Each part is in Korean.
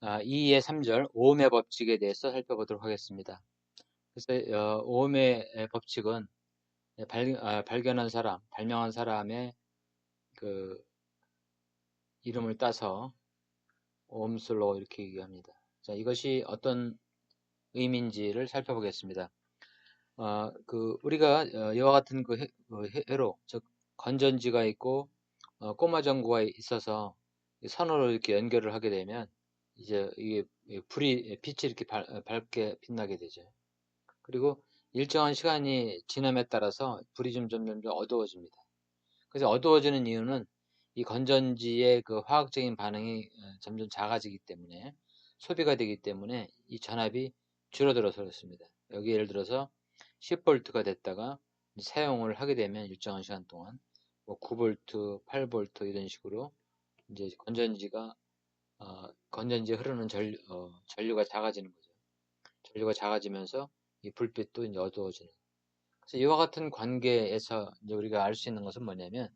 2의 3절 오음의 법칙에 대해서 살펴보도록 하겠습니다. 그래서 오음의 법칙은 발견한 사람, 발명한 사람의 그 이름을 따서 오음술로 이렇게 얘기합니다. 자, 이것이 어떤 의미인지를 살펴보겠습니다. 우리가 이와 같은 회로, 즉 건전지가 있고 꼬마 전구가 있어서 선으로 이렇게 연결을 하게 되면 이제 이게 빛이 이렇게 밝게 빛나게 되죠. 그리고 일정한 시간이 지남에 따라서 불이 점점 어두워집니다. 그래서 어두워지는 이유는 이 건전지의 그 화학적인 반응이 점점 작아지기 때문에, 소비가 되기 때문에 이 전압이 줄어들어서 그렇습니다. 여기 예를 들어서 10V가 됐다가 사용을 하게 되면 일정한 시간 동안 뭐 9V, 8V 이런 식으로 이제 건전지에 흐르는 전류가 작아지는 거죠. 전류가 작아지면서 이 불빛도 이제 어두워지는. 그래서 이와 같은 관계에서 이제 우리가 알 수 있는 것은 뭐냐면,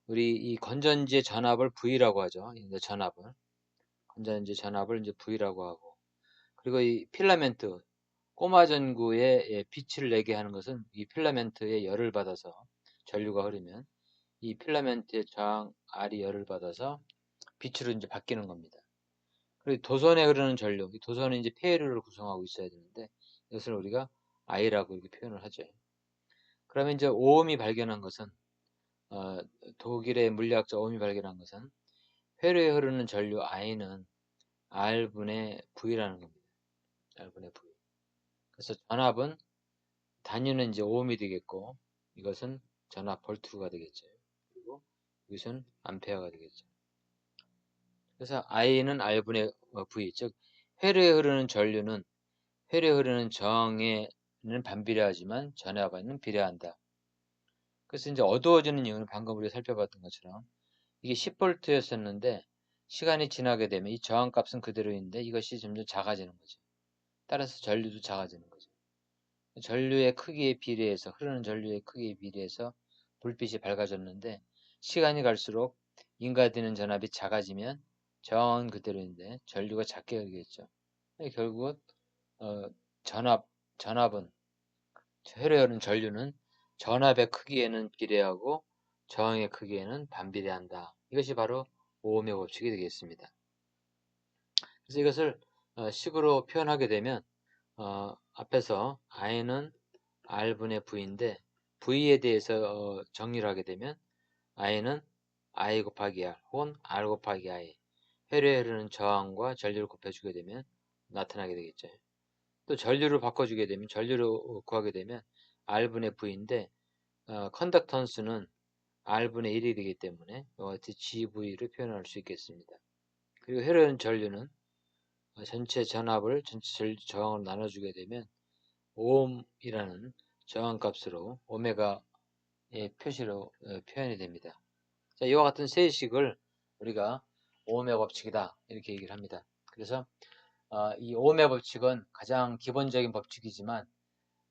우리 이 건전지의 전압을 V라고 하죠. 이제 건전지 전압을 이제 V라고 하고, 그리고 이 필라멘트, 꼬마 전구에 빛을 내게 하는 것은 이 필라멘트의 열을 받아서, 전류가 흐르면 이 필라멘트의 저항 R이 열을 받아서 빛으로 이제 바뀌는 겁니다. 그리고 도선에 흐르는 전류, 이 도선은 이제 폐해류를 구성하고 있어야 되는데, 이것을 우리가 I라고 이렇게 표현을 하죠. 그러면 이제 오음이 발견한 것은, 어, 독일의 물리학자 오음이 발견한 것은 회로에 흐르는 전류 I는 R분의 V라는 겁니다. R분의 V. 그래서 전압은, 단위는 이제 오음이 되겠고, 이것은 전압 볼트가 되겠죠. 그리고 이것은 암페어가 되겠죠. 그래서 I는 R분의 V, 즉 회로에 흐르는 전류는 회로에 흐르는 저항에는 반비례하지만 전압에는 비례한다. 그래서 이제 어두워지는 이유는 방금 우리가 살펴봤던 것처럼 이게 10V였었는데 시간이 지나게 되면 이 저항값은 그대로인데 이것이 점점 작아지는 거죠. 따라서 전류도 작아지는 거죠. 전류의 크기에 비례해서, 흐르는 전류의 크기에 비례해서 불빛이 밝아졌는데, 시간이 갈수록 인가되는 전압이 작아지면 저항은 그대로인데 전류가 작게 흐르겠죠. 결국은 어, 전압은, 회로에 흐르는 전류는 전압의 크기에는 비례하고 저항의 크기에는 반비례한다. 이것이 바로 오음의 법칙이 되겠습니다. 그래서 이것을 식으로 표현하게 되면, 앞에서 I는 R분의 V인데, V에 대해서 정리를 하게 되면 I는 I 곱하기 R 혹은 R 곱하기 I, 회로에 흐르는 저항과 전류를 곱해주게 되면 나타나게 되겠죠. 또 전류를 바꿔주게 되면, 전류를 구하게 되면 R분의 V인데, 컨덕턴스는 R분의 1이 되기 때문에 이와 같이 GV를 표현할 수 있겠습니다. 그리고 흐르는 전류는 전체 전압을 전체 저항으로 나눠주게 되면 오음이라는 저항값으로 오메가의 표시로 표현이 됩니다. 자, 이와 같은 세식을 우리가 오음의 법칙이다 이렇게 얘기를 합니다. 그래서 이 오음의 법칙은 가장 기본적인 법칙이지만,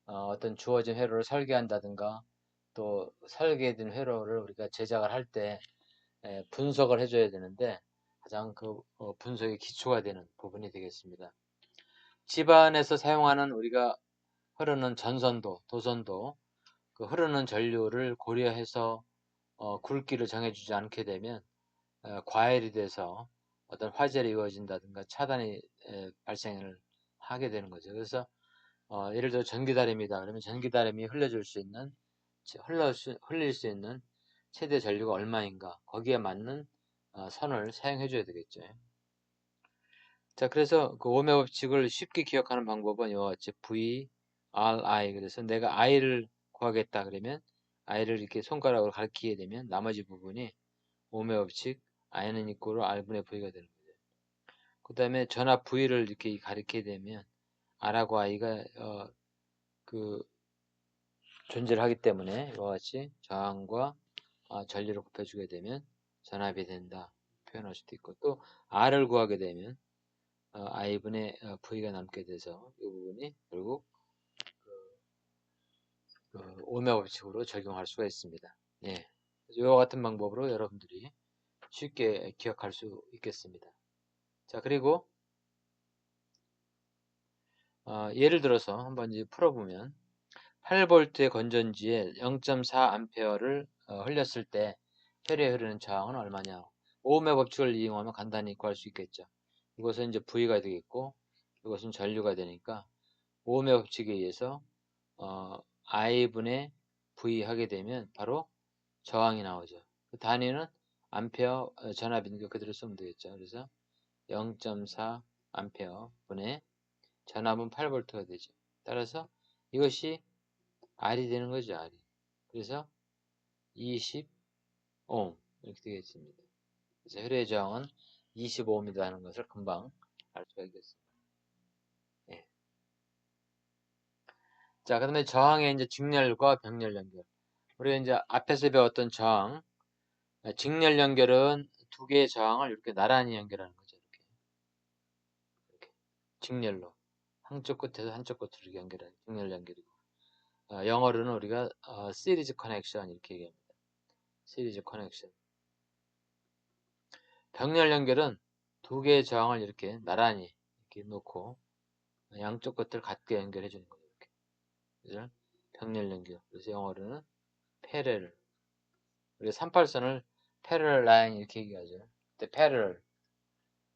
어떤 주어진 회로를 설계한다든가 또 설계된 회로를 우리가 제작을 할 때 분석을 해줘야 되는데, 가장 그 분석의 기초가 되는 부분이 되겠습니다. 집안에서 사용하는 우리가 흐르는 전선도, 도선도 그 흐르는 전류를 고려해서 굵기를 정해주지 않게 되면 과열이 돼서 어떤 화재를 이루어진다든가 차단이 발생을 하게 되는 거죠. 그래서 예를 들어 전기다림이다 그러면 전기다림이 흘릴 수 있는 최대 전류가 얼마인가, 거기에 맞는 선을 사용해 줘야 되겠죠. 자, 그래서 그 오음의 법칙을 쉽게 기억하는 방법은 이와 같이 V, R, I. 그래서 내가 I를 구하겠다 그러면 I를 이렇게 손가락으로 가리키게 되면 나머지 부분이 오음의 법칙 I는 이꼬로 R분의 V가 되는 거죠. 그 다음에 전압 V를 이렇게 가리키게 되면 R하고 I가 그 존재를 하기 때문에 이와 같이 저항과 전류를 곱해주게 되면 전압이 된다 표현할 수도 있고, 또 R을 구하게 되면 I분의 V가 남게 돼서 이 부분이 결국 오메 법칙으로 적용할 수가 있습니다. 예. 이와 같은 방법으로 여러분들이 쉽게 기억할 수 있겠습니다. 자, 그리고 예를 들어서 한번 이제 풀어보면 8V의 건전지에 0.4A를 흘렸을 때 혈에 흐르는 저항은 얼마냐? 오음의 법칙을 이용하면 간단히 구할 수 있겠죠. 이것은 이제 V가 되겠고 이것은 전류가 되니까 오음의 법칙에 의해서 I분의 V 하게 되면 바로 저항이 나오죠. 그 단위는 암페어 전압이니까 그대로 쓰면 되겠죠. 그래서 0.4 암페어 분의 전압은 8V가 되죠. 따라서 이것이 R이 되는 거죠. R이. 그래서 20옴 이렇게 되겠습니다. 그래서 혈의 저항은 25옴이다 하는 것을 금방 알 수가 있겠습니다. 예. 자, 그다음에 저항의 이제 직렬과 병렬 연결. 우리가 이제 앞에서 배웠던 저항, 직렬 연결은 두 개의 저항을 이렇게 나란히 연결하는 거죠. 이렇게 직렬로 한쪽 끝에서 한쪽 끝으로 이렇게 연결하는 직렬 연결이고, 영어로는 우리가 시리즈 커넥션 이렇게 얘기합니다. 시리즈 커넥션. 병렬 연결은 두 개의 저항을 이렇게 나란히 이렇게 놓고 양쪽 끝을 같게 연결해 주는 거예요. 이렇게. 그래서 병렬 연결. 그래서 영어로는 패럴. 우리가 38선을 패럴 라인 이렇게 얘기하죠. 그때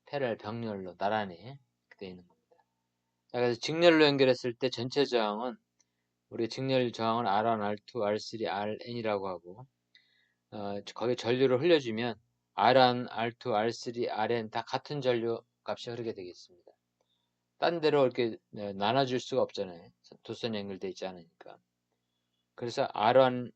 패럴 병렬로 나란히 이렇게 되어 있는 겁니다. 자, 그래서 직렬로 연결했을 때 전체 저항은 우리 직렬 저항은 R1, R2, R3, Rn이라고 하고 거기에 전류를 흘려주면 R1, R2, R3, Rn 다 같은 전류 값이 흐르게 되겠습니다. 딴 데로 이렇게 나눠줄 수가 없잖아요. 도선 연결되어 있지 않으니까. 그래서 R1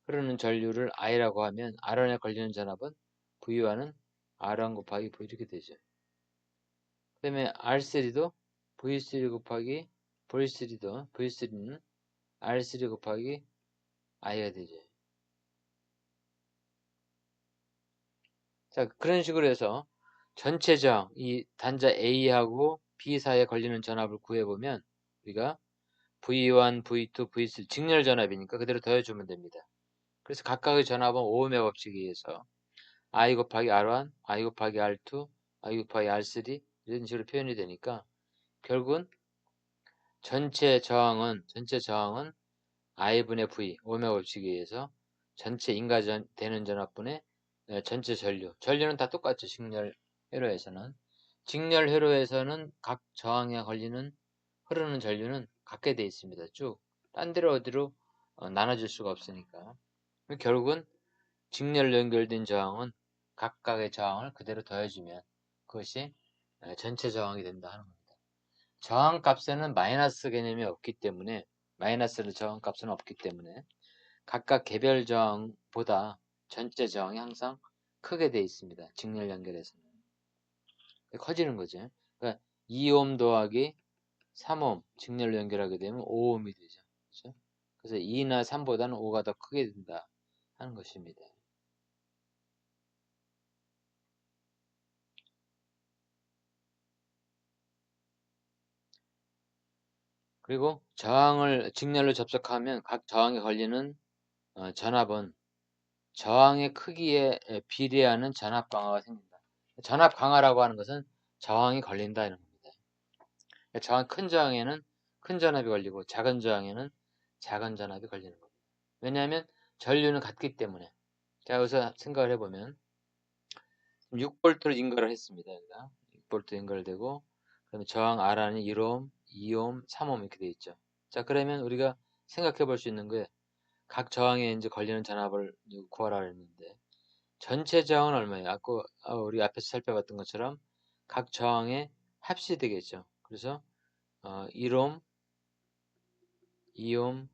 흐르는 전류를 I라고 하면 R1에 걸리는 전압은 V1은 R1 곱하기 V 이렇게 되죠. 그 다음에 R3도 V3 곱하기 V3는 R3 곱하기 I가 되죠. 자, 그런 식으로 해서 전체 저항, 이 단자 A하고 B 사이에 걸리는 전압을 구해보면 우리가 V1, V2, V3 직렬 전압이니까 그대로 더해주면 됩니다. 그래서 각각의 전압은 오음의 법칙에 의해서 I 곱하기 R1, I 곱하기 R2, I 곱하기 R3 이런 식으로 표현이 되니까 결국은 전체 저항은 I분의 V, 오음의 법칙에 의해서 전체 되는 전압분의 전체 전류는 다 똑같죠. 직렬 회로에서는 직렬 회로에서는 각 저항에 걸리는 흐르는 전류는 같게 되어 있습니다. 쭉 딴 데로 어디로 나눠질 수가 없으니까 결국은 직렬로 연결된 저항은 각각의 저항을 그대로 더해주면 그것이 전체 저항이 된다 하는 겁니다. 저항 값에는 마이너스 개념이 없기 때문에 마이너스의 저항 값은 없기 때문에 각각 개별 저항보다 전체 저항이 항상 크게 되어 있습니다. 직렬 연결에서는 커지는 거죠. 그러니까 2옴 더하기 3옴 직렬로 연결하게 되면 5옴이 되죠. 그렇죠? 그래서 2나 3보다는 5가 더 크게 된다 하는 것입니다. 그리고 저항을 직렬로 접속하면 각 저항에 걸리는 전압은 저항의 크기에 비례하는 전압 강화가 생긴다. 전압 강화라고 하는 것은 저항이 걸린다 이런 겁니다. 큰 저항에는 큰 전압이 걸리고 작은 저항에는 작은 전압이 걸리는 겁니다. 왜냐하면 전류는 같기 때문에. 자, 여기서 생각을 해보면 6V를 인가를 했습니다. 여기다 6V 연결되고 그다음에 저항 R안이 1옴, 2옴, 3옴 이렇게 되어 있죠. 자, 그러면 우리가 생각해 볼 수 있는 게 각 저항에 이제 걸리는 전압을 구하라 했는데 전체 저항은 얼마예요? 아까 우리 앞에서 살펴봤던 것처럼 각 저항의 합이 되겠죠. 그래서 1옴, 2옴,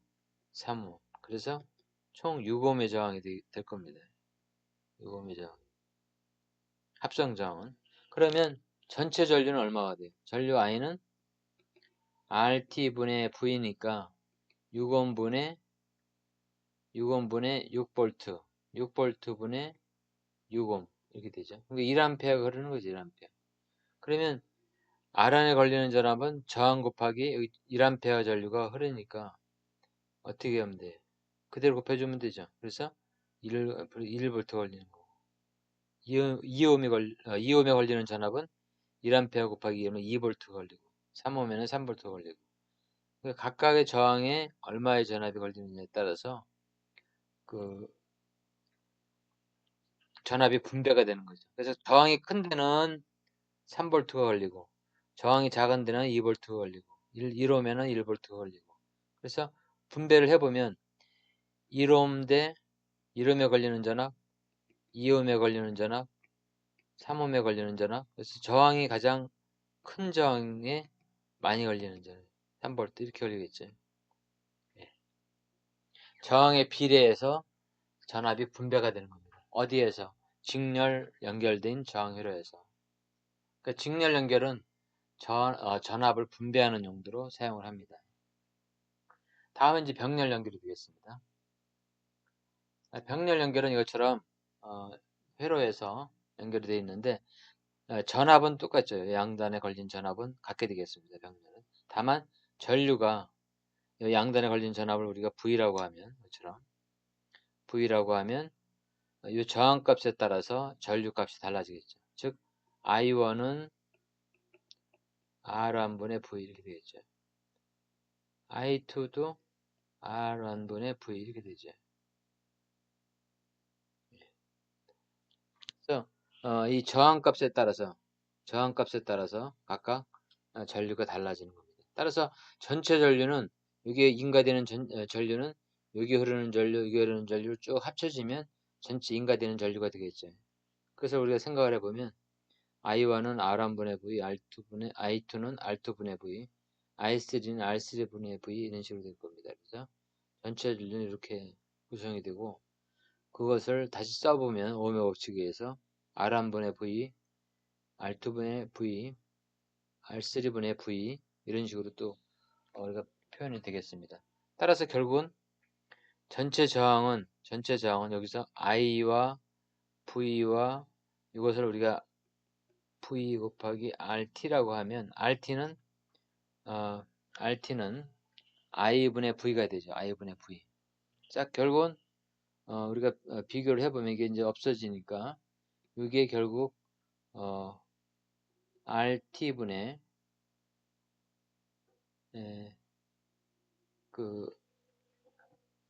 3옴. 그래서 총 6옴의 저항이 될 겁니다. 6옴의 저항. 합성 저항은. 그러면 전체 전류는 얼마가 돼요? 전류 I는 RT분의 V니까 6옴분의 6V, 6V분의 6옴 이렇게 되죠. 그러니까 1A가 흐르는 거죠. 1A. 그러면 R 안에 걸리는 전압은 저항 곱하기 1A 전류가 흐르니까 어떻게 하면 돼요? 그대로 곱해주면 되죠. 그래서 1V 걸리는 거고 2옴에 걸리는 전압은 1A 곱하기 2면 2V 걸리고 3호면은 3볼트가 걸리고. 각각의 저항에 얼마의 전압이 걸리느냐에 따라서 그 전압이 분배가 되는 거죠. 그래서 저항이 큰 데는 3볼트가 걸리고, 저항이 작은 데는 2볼트가 걸리고, 1옴에는 1볼트가 걸리고. 그래서 분배를 해보면 1옴 대 1옴에 걸리는 전압, 2옴에 걸리는 전압, 3옴에 걸리는 전압. 그래서 저항이 가장 큰 저항에 많이 걸리는 전압, 3볼트 이렇게 걸리겠죠. 예. 저항에 비례해서 전압이 분배가 되는 겁니다. 어디에서? 직렬 연결된 저항회로에서. 그러니까 직렬 연결은 전압을 분배하는 용도로 사용을 합니다. 다음은 이제 병렬 연결이 되겠습니다. 병렬 연결은 이것처럼 회로에서 연결이 되어 있는데 전압은 똑같죠. 양단에 걸린 전압은 같게 되겠습니다. 병렬은. 다만 전류가 양단에 걸린 전압을 우리가 V라고 하면 이것처럼 V라고 하면 이 저항값에 따라서 전류값이 달라지겠죠. 즉 I1은 R1분의 V 이렇게 되겠죠. I2도 R1분의 V 이렇게 되죠. 그래서 이 저항값에 따라서 각각 전류가 달라지는 겁니다. 따라서 전체 전류는 여기에 인가되는 전류는 여기 흐르는 전류, 여기 흐르는 전류를 쭉 합쳐지면 전체 인가되는 전류가 되겠죠. 그래서 우리가 생각을 해보면 I1은 R1분의 V, I2는 R2분의 V, I3는 R3분의 V 이런 식으로 될 겁니다. 그래서 전체 전류는 이렇게 구성이 되고 그것을 다시 써보면 오음의 법칙에 의해서 R1분의 V, R2분의 V, R3분의 V 이런 식으로 또 우리가 표현이 되겠습니다. 따라서 결국은 전체 저항은 여기서 I와 V와 이것을 우리가 V 곱하기 RT라고 하면 RT는 I분의 V가 되죠. I분의 V. 자, 결국은 우리가 비교를 해보면 이게 이제 없어지니까 이게 결국 RT분의 그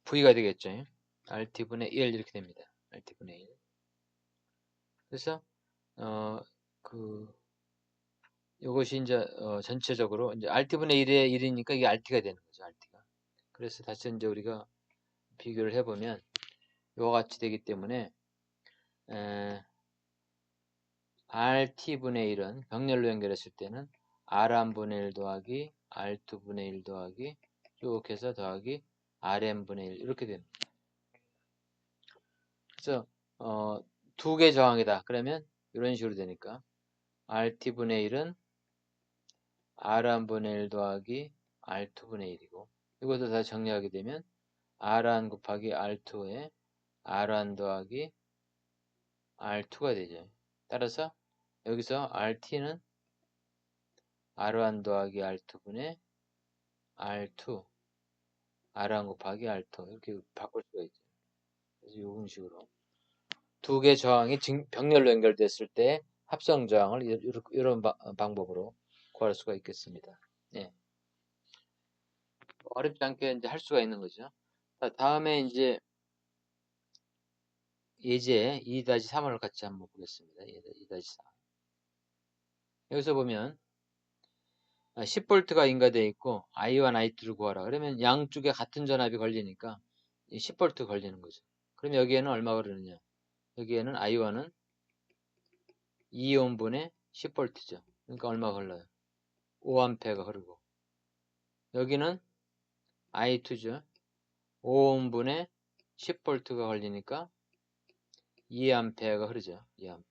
V가 되겠죠. RT분의 1 이렇게 됩니다. RT분의 1. 그래서 이것이 이제 전체적으로 이제 RT분의 1의 1이니까 이게 RT가 되는 거죠. RT가. 그래서 다시 이제 우리가 비교를 해보면 이와 같이 되기 때문에 RT분의 1은 병렬로 연결했을 때는 R1분의 1 더하기 R2분의 1 더하기 쭉 해서 더하기 RM분의 1 이렇게 됩니다. 그래서 두 개 저항이다. 그러면 이런 식으로 되니까 RT분의 1은 R1분의 1 더하기 R2분의 1이고 이것도 다 정리하게 되면 R1 곱하기 R2에 R1 더하기 R2가 되죠. 따라서 여기서 RT는 R1 더하기 R2분의 R2 R1 곱하기 R2 이렇게 바꿀 수가 있죠. 그래서 이런 식으로 두 개 저항이 병렬로 연결됐을 때 합성 저항을 이런 방법으로 구할 수가 있겠습니다. 네. 어렵지 않게 이제 할 수가 있는 거죠. 자, 다음에 이제 예제 2-3을 같이 한번 보겠습니다. 2-3. 여기서 보면 10V가 인가되어 있고 I1, I2를 구하라. 그러면 양쪽에 같은 전압이 걸리니까 10V 걸리는 거죠. 그럼 여기에는 얼마가 흐르느냐? 여기에는 I1은 2옴분의 10V죠. 그러니까 얼마가 흘러요? 5A가 흐르고 여기는 I2죠. 5옴분의 10V가 걸리니까 2A가 흐르죠. 2A.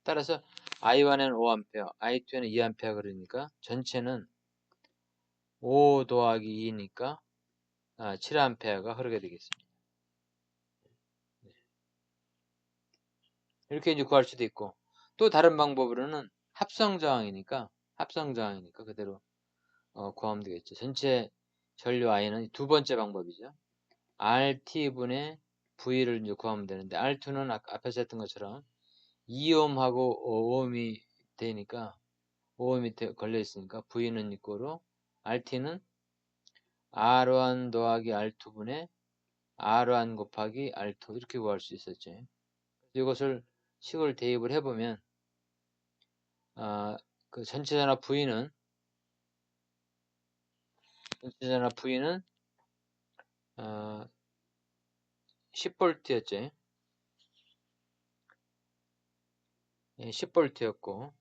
따라서 I1에는 5A, I2에는 2A가 흐르니까 전체는 5 더하기 2니까 7A가 흐르게 되겠습니다. 이렇게 이제 구할 수도 있고 또 다른 방법으로는 합성저항이니까 그대로 구하면 되겠죠. 전체 전류 I는 두 번째 방법이죠. RT분의 V를 이제 구하면 되는데 R2는 앞에서 했던 것처럼 2옴하고 5옴이 되니까 5 밑에 걸려 있으니까 V는 이꼬로 RT는 R1 더하기 R2분의 R1 곱하기 R2 이렇게 구할 수 있었죠. 이것을 식을 대입을 해보면 그 전체전압 V는 10V였죠. 10V였고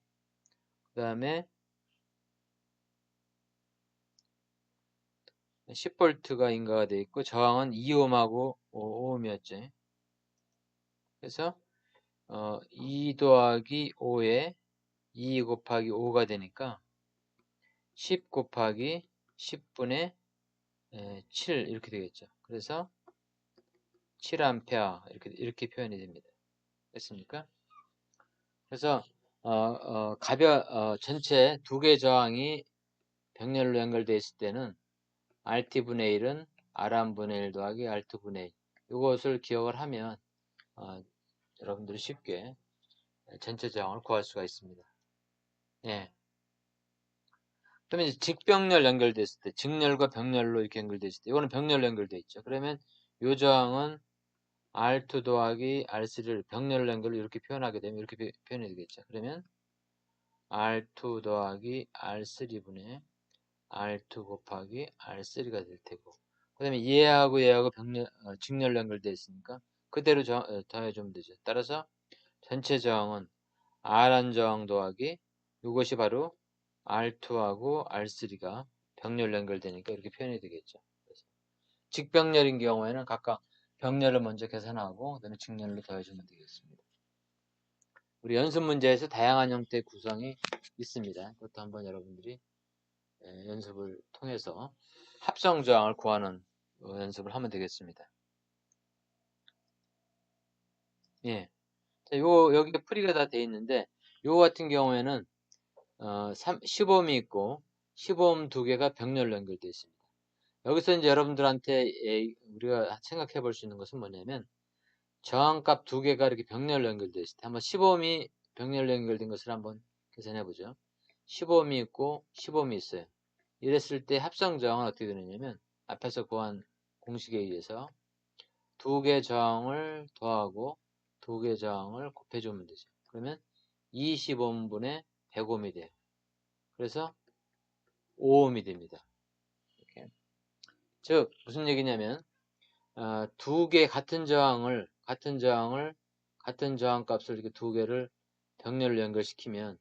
그 다음에 10V가 인가가 되어 있고 저항은 2옴하고 5옴이었죠. 그래서 2 더하기 5에 2 곱하기 5가 되니까 10 곱하기 10분의 7 이렇게 되겠죠. 그래서 7A 이렇게 표현이 됩니다. 됐습니까? 그래서 전체 두 개 저항이 병렬로 연결되어 있을 때는 RT분의 1은 R1분의 1 더하기 R2분의 1 이것을 기억을 하면 여러분들이 쉽게 전체 저항을 구할 수가 있습니다. 예. 그러면 이제 직병렬 연결됐을 때, 직렬과 병렬로 이렇게 연결됐을 때, 이거는 병렬로 연결되어 있죠. 그러면 이 저항은 R2 더하기 R3를 병렬 연결로 이렇게 표현하게 되면 이렇게 표현이 되겠죠. 그러면 R2 더하기 R3분의 R2 곱하기 R3가 될 테고, 그 다음에 얘하고 직렬 연결되어 있으니까 그대로 더해주면 되죠. 따라서 전체 저항은 R1 저항 더하기 이것이 바로 R2하고 R3가 병렬 연결되니까 이렇게 표현이 되겠죠. 그래서 직병렬인 경우에는 각각 병렬을 먼저 계산하고 그다음에 직렬로 더해주면 되겠습니다. 우리 연습 문제에서 다양한 형태의 구성이 있습니다. 그것도 한번 여러분들이 연습을 통해서 합성 저항을 구하는 연습을 하면 되겠습니다. 예. 자, 여기 풀이가 다 돼 있는데 요 같은 경우에는 15옴이 있고 15옴 두 개가 병렬로 연결되어 있습니다. 여기서 이제 여러분들한테 우리가 생각해 볼 수 있는 것은 뭐냐면 저항값 두 개가 이렇게 병렬로 연결되어 있을 때 한번 15옴이 병렬로 연결된 것을 한번 계산해 보죠. 15옴이 있고 15옴이 있어요. 이랬을 때 합성 저항은 어떻게 되느냐면 앞에서 구한 공식에 의해서 두 개 저항을 더하고 두 개 저항을 곱해주면 되죠. 그러면 25옴분의 100옴이 돼요. 그래서 5옴이 됩니다. 이렇게. 즉 무슨 얘기냐면 두 개 같은 저항값을 이렇게 두 개를 병렬로 연결시키면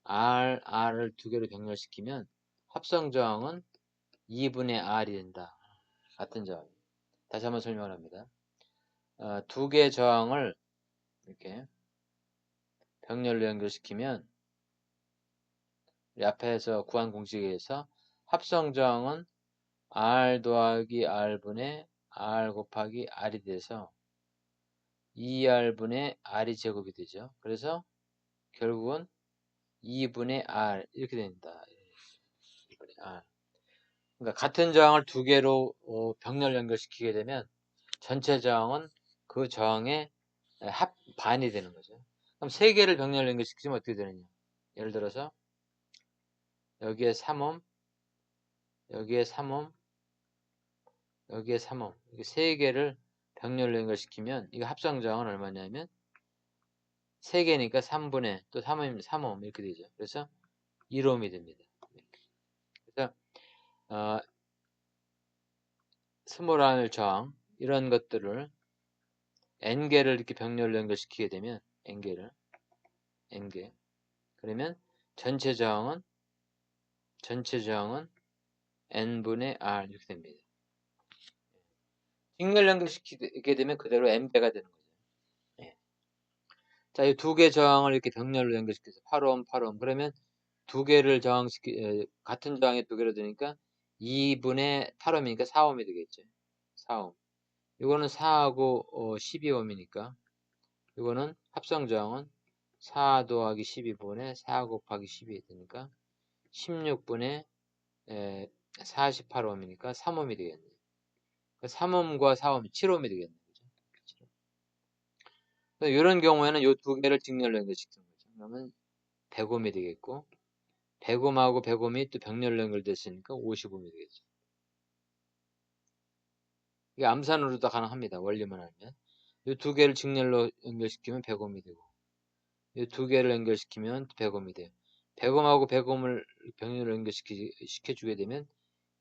R을 두 개로 병렬시키면 합성 저항은 2분의 R이 된다. 같은 저항. 다시 한번 설명을 합니다. 두 개 저항을 이렇게 병렬로 연결시키면 우리 앞에서 구한 공식에 의해서 합성 저항은 R 더하기 R분의 R 곱하기 R이 돼서 2R분의 R이 제곱이 되죠. 그래서 결국은 2분의 R 이렇게 됩니다. 2분의 R. 그러니까 같은 저항을 두 개로 병렬 연결시키게 되면 전체 저항은 그 저항의 반이 되는 거죠. 그럼 세 개를 병렬 연결시키면 어떻게 되느냐? 예를 들어서 여기에 3옴, 여기에 3옴, 여기에 3옴 이렇게 세 개를 병렬로 연결시키면 이거 합성 저항은 얼마냐면 3개니까 3분의 또 3옴, 3옴 이렇게 되죠. 그래서 1옴이 됩니다. 그래서 스몰R 저항 이런 것들을 n개를 이렇게 병렬로 연결시키게 되면 n개 그러면 전체 저항은 n분의 r 이렇게 됩니다. 직렬 연결시키게 되면 그대로 n배가 되는 거죠. 예. 자, 이 두 개 저항을 이렇게 병렬로 연결시켜서 8옴, 8옴 그러면 두 개를 같은 저항에 두 개로 되니까 2분의 8옴이니까 4옴이 되겠죠. 4옴. 이거는 4하고 12옴이니까 이거는 합성 저항은 4 더하기 12분의 4 곱하기 12이 되니까 16분의 48옴이니까 3옴이 되겠네요. 3옴과 4옴이 7옴이 되겠네요. 그죠? 이런 경우에는 이 두 개를 직렬로 연결시키는 거죠. 그러면 100옴이 되겠고 100옴하고 100옴이 또 병렬로 연결됐으니까 50옴이 되겠죠. 이게 암산으로도 가능합니다. 원리만 알면. 이 두 개를 직렬로 연결시키면 100옴이 되고, 이 두 개를 연결시키면 100옴이 돼요. 100옴하고 100옴을 병렬로 연결시켜주게 되면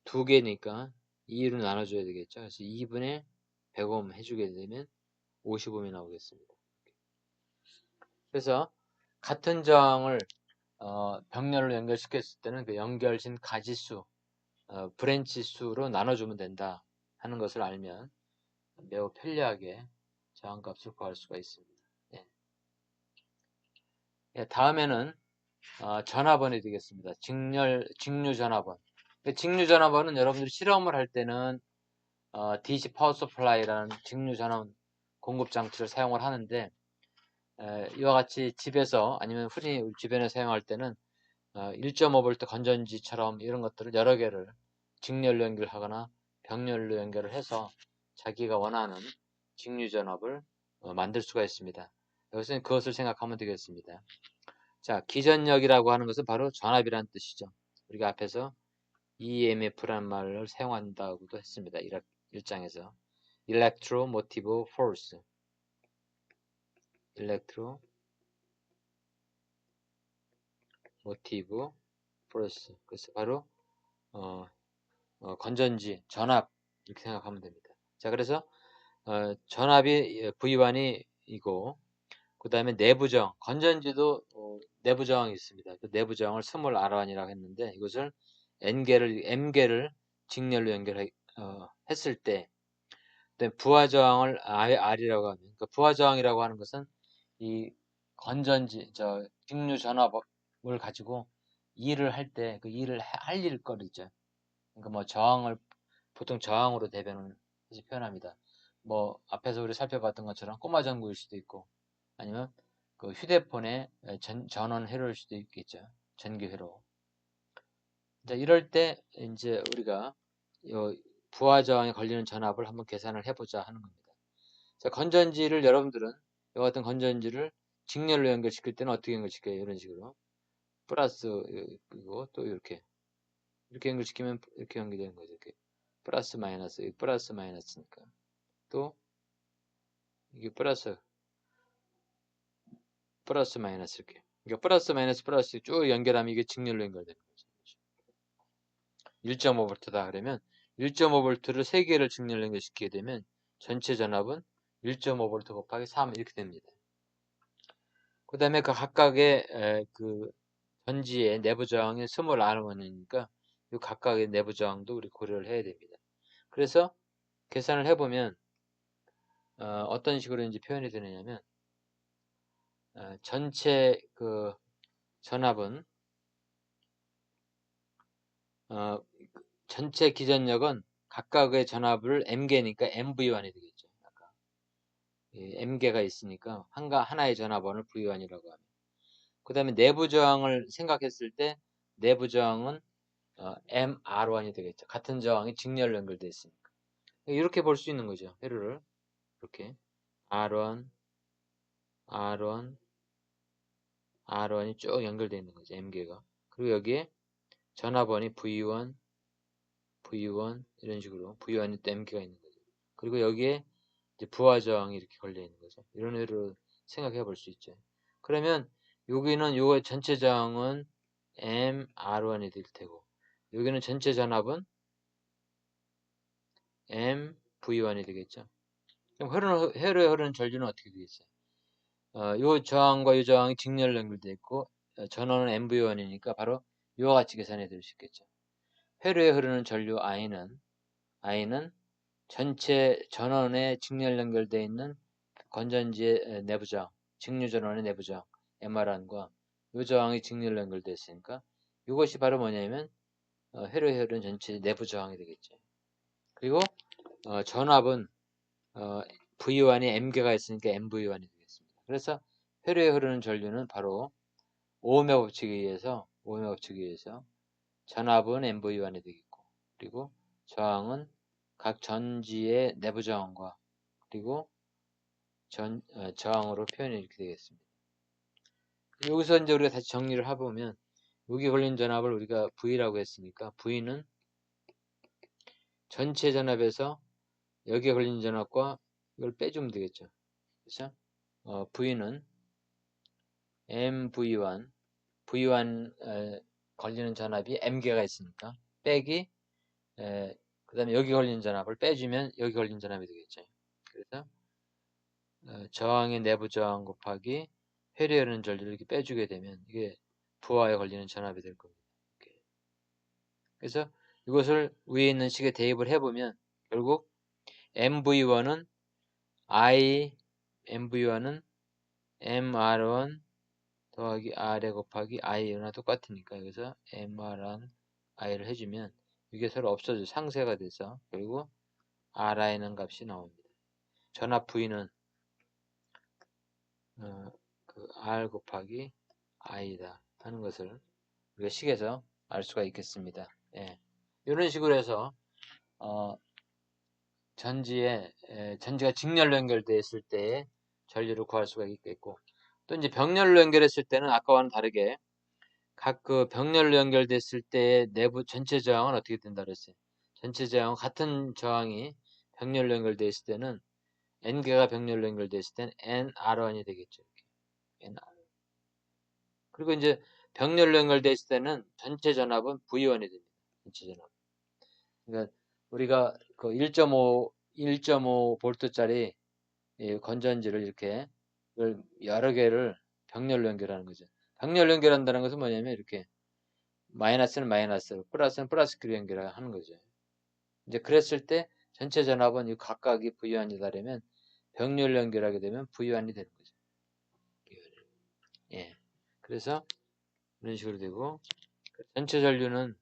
두 개니까 2로 나눠줘야 되겠죠. 그래서 2분의 100옴 해주게 되면 50옴이 나오겠습니다. 그래서 같은 저항을 병렬로 연결시켰을 때는 그 연결신 가지수, 브랜치 수로 나눠주면 된다 하는 것을 알면 매우 편리하게 저항값을 구할 수가 있습니다. 예. 예, 다음에는 전화번이 되겠습니다. 직류 전화번. 직류 전화번은 여러분들이 실험을 할 때는 DC 파워 서플라이라는 직류 전원 공급 장치를 사용을 하는데, 이와 같이 집에서 아니면 흔히 주변에 사용할 때는 1.5V 건전지처럼 이런 것들을 여러 개를 직렬로 연결하거나 병렬로 연결을 해서 자기가 원하는 직류 전압을 만들 수가 있습니다. 여기서는 그것을 생각하면 되겠습니다. 자, 기전력이라고 하는 것은 바로 전압이라는 뜻이죠. 우리가 앞에서 EMF라는 말을 사용한다고도 했습니다. 1장에서 Electromotive Force, Electromotive Force. 그래서 바로 건전지, 전압 이렇게 생각하면 됩니다. 자, 그래서 전압이 V1이고, 그 다음에 내부저항, 건전지도 내부저항이 있습니다. 그 내부저항을 스몰 R1이라고 했는데, 이것을 M개를 직렬로 연결했을 때, 그다음에 부하저항을 R이라고 하면, 그러니까 부하저항이라고 하는 것은 이 건전지, 직류 전압을 가지고 일을 할 때 그 일을 할 일거리죠. 그러니까 뭐 저항을 보통 저항으로 대변을 해서 표현합니다. 뭐 앞에서 우리 살펴봤던 것처럼 꼬마 전구일 수도 있고, 아니면 그 휴대폰의 전원 회로일 수도 있겠죠. 전기 회로. 자, 이럴 때 이제 우리가 부하 저항에 걸리는 전압을 한번 계산을 해보자 하는 겁니다. 자, 건전지를 여러분들은 이 같은 건전지를 직렬로 연결시킬 때는 어떻게 연결시켜요? 이런 식으로 플러스, 그리고 또 이렇게 연결시키면 이렇게 연결되는 거죠. 이렇게 플러스 마이너스, 플러스 마이너스니까 또 이게 플러스 마이너스 이렇게. 그러니까 플러스 마이너스 플러스 쭉 연결하면 이게 직렬로 연결되는 거죠. 1.5V다 그러면 1.5V를 3개를 직렬로 연결시키게 되면 전체 전압은 1.5V 곱하기 3 이렇게 됩니다. 그 다음에 그 각각의 그 전지의 내부 저항이 스몰 R1이니까 이 각각의 내부 저항도 우리 고려를 해야 됩니다. 그래서 계산을 해보면 어떤 식으로 이제 표현이 되느냐면 전체 그 전압은 전체 기전력은 각각의 전압을 M개니까 MV1이 되겠죠. 아까 M개가 있으니까 하나의 전압원을 V1이라고 합니다. 그 다음에 내부 저항을 생각했을 때 내부 저항은 MR1이 되겠죠. 같은 저항이 직렬로 연결되어 있으니까. 이렇게 볼 수 있는 거죠. 회로를 이렇게 R1, R1, R1이 쭉 연결되어 있는 거죠. M개가. 그리고 여기에 전압원이 V1, V1 이런 식으로 V1이 또 M개가 있는 거죠. 그리고 여기에 이제 부하 저항이 이렇게 걸려 있는 거죠. 이런 회로 생각해 볼 수 있죠. 그러면 여기는 요 전체 저항은 MR1이 될 테고, 여기는 전체 전압은 MV1이 되겠죠. 그럼 회로에 흐르는 전류는 어떻게 되겠어요? 요 저항과 요 저항이 직렬로 연결되어 있고, 전원은 MV1이니까 바로 이와 같이 계산해 드릴 수 있겠죠. 회로에 흐르는 전류 I는 전체 전원에 직렬 연결되어 있는 건전지의 내부 저항, 직류 전원의 내부 저항 MR1과 요 저항이 직렬로 연결되어 있으니까 이것이 바로 뭐냐면 회로에 흐르는 전체 내부 저항이 되겠죠. 그리고 전압은 V1이 M개가 있으니까 MV1이 되겠습니다. 그래서 회로에 흐르는 전류는 바로 오음의 법칙에 의해서 전압은 MV1이 되겠고, 그리고 저항은 각 전지의 내부 저항과 그리고 저항으로 표현이 이렇게 되겠습니다. 여기서 이제 우리가 다시 정리를 해보면 여기 걸린 전압을 우리가 V라고 했으니까 V는 전체 전압에서 여기에 걸린 전압과 이걸 빼주면 되겠죠. 그래서 V는 MV1 V1 걸리는 전압이 M개가 있으니까 빼기 그 다음에 여기 걸리는 전압을 빼주면 여기 걸리는 전압이 되겠죠. 그래서 저항의 내부 저항 곱하기 회로하는 전류를 이렇게 빼주게 되면 이게 부하에 걸리는 전압이 될 겁니다. 이렇게. 그래서 이것을 위에 있는 식에 대입을 해보면 결국 MV1은 MV1은 MR1 더하기 R에 곱하기 I나 똑같으니까 여기서 MR1 I를 해주면 이게 서로 없어져 상쇄가 돼서 그리고 RI는 값이 나옵니다. 전압 V는 그 R 곱하기 I다 하는 것을 우리가 식에서 알 수가 있겠습니다. 예. 이런 식으로 해서 전지가 직렬로 연결되어 있을 때의 전류를 구할 수가 있겠고 또 이제 병렬로 연결했을 때는 아까와는 다르게 각 그 병렬로 연결됐을 때의 내부 전체 저항은 어떻게 된다 그랬어요. 전체 저항 같은 저항이 병렬로 연결되어 있을 때는 N개가 병렬로 연결되어 있을 때는 NR1이 되겠죠. NR. 그리고 이제 병렬로 연결되어 있을 때는 전체 전압은 V1이 됩니다. 전체 전압. 그러니까 우리가 그 1.5 볼트짜리 건전지를 이렇게 여러 개를 병렬로 연결하는 거죠. 병렬로 연결한다는 것은 뭐냐면 이렇게 마이너스는 마이너스로 플러스는 플러스끼리 연결하는 거죠. 이제 그랬을 때 전체 전압은 이 각각이 V1이 다르면 병렬로 연결하게 되면 V1이 되는 거죠. 예. 그래서 이런 식으로 되고 전체 전류는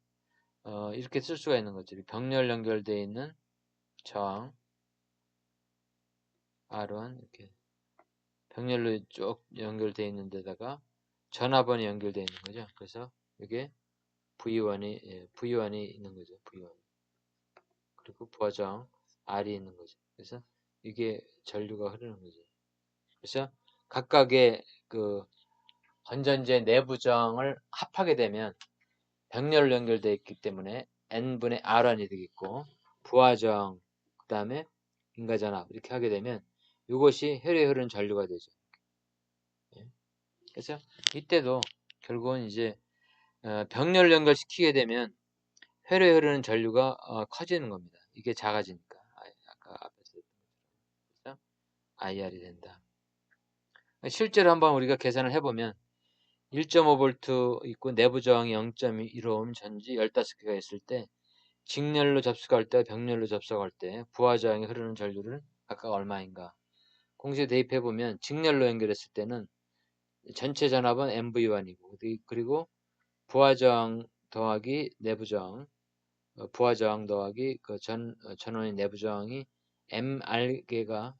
이렇게 쓸 수가 있는 거죠. 병렬 연결되어 있는 저항 R1 이렇게 병렬로 쭉 연결되어 있는 데다가 전압원이 연결되어 있는 거죠. 그래서 이게 V1이 있는 거죠. V1. 그리고 부하저항 R이 있는 거죠. 그래서 이게 전류가 흐르는 거죠. 그래서 각각의 그 건전지의 내부 저항을 합하게 되면 병렬로 연결되어 있기 때문에 N분의 R1이 되겠고 부하저항 그 다음에 인가전압 이렇게 하게 되면 이것이 혈에 흐르는 전류가 되죠. 그래서 이때도 결국은 이제 병렬 연결시키게 되면 혈에 흐르는 전류가 커지는 겁니다. 이게 작아지니까 아까 앞에서 했던 것처럼 그래서 IR이 된다. 실제로 한번 우리가 계산을 해보면 1.5V 있고 내부 저항이 0.15옴 전지 15개가 있을 때 직렬로 접속할 때 병렬로 접속할 때 부하 저항이 흐르는 전류를 각각 얼마인가 공식에 대입해보면 직렬로 연결했을 때는 전체 전압은 MV1이고 그리고 부하 저항 더하기 내부 저항 부하 저항 더하기 그 전원의 내부 저항이 MR1개가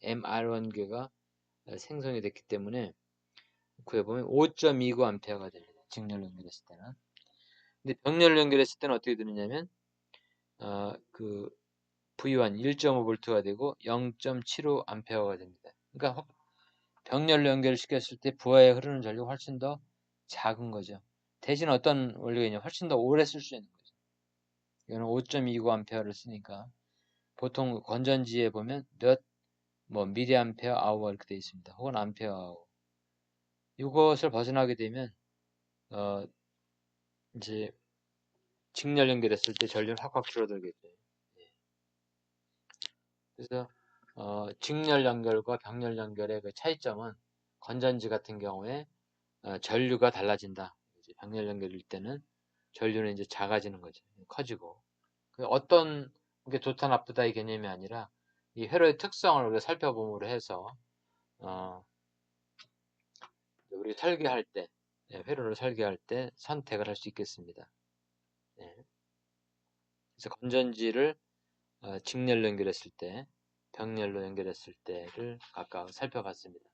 생성이 됐기 때문에 구해보면 5.29A가 됩니다. 직렬로 연결했을 때는. 근데 병렬로 연결했을 때는 어떻게 되느냐면 그 V1 1.5V가 되고 0.75A가 됩니다. 그러니까 병렬로 연결시켰을 때 부하에 흐르는 전류가 훨씬 더 작은 거죠. 대신 어떤 원리가 있냐 훨씬 더 오래 쓸 수 있는 거죠. 이거는 5.29A를 쓰니까 보통 건전지에 보면 뭐 미리암페어 아워 이렇게 되어 있습니다. 혹은 암페어 아워. 이것을 벗어나게 되면 이제 직렬 연결했을 때 전류는 확 줄어들겠죠. 그래서 직렬 연결과 병렬 연결의 그 차이점은 건전지 같은 경우에 전류가 달라진다. 이제 병렬 연결일 때는 전류는 이제 작아지는 거죠. 커지고. 어떤 게 좋다 나쁘다 이 개념이 아니라 이 회로의 특성을 우리가 살펴봄으로 해서 우리 설계할 때 회로를 설계할 때 선택을 할 수 있겠습니다. 네. 그래서 건전지를 직렬로 연결했을 때 병렬로 연결했을 때를 각각 살펴봤습니다.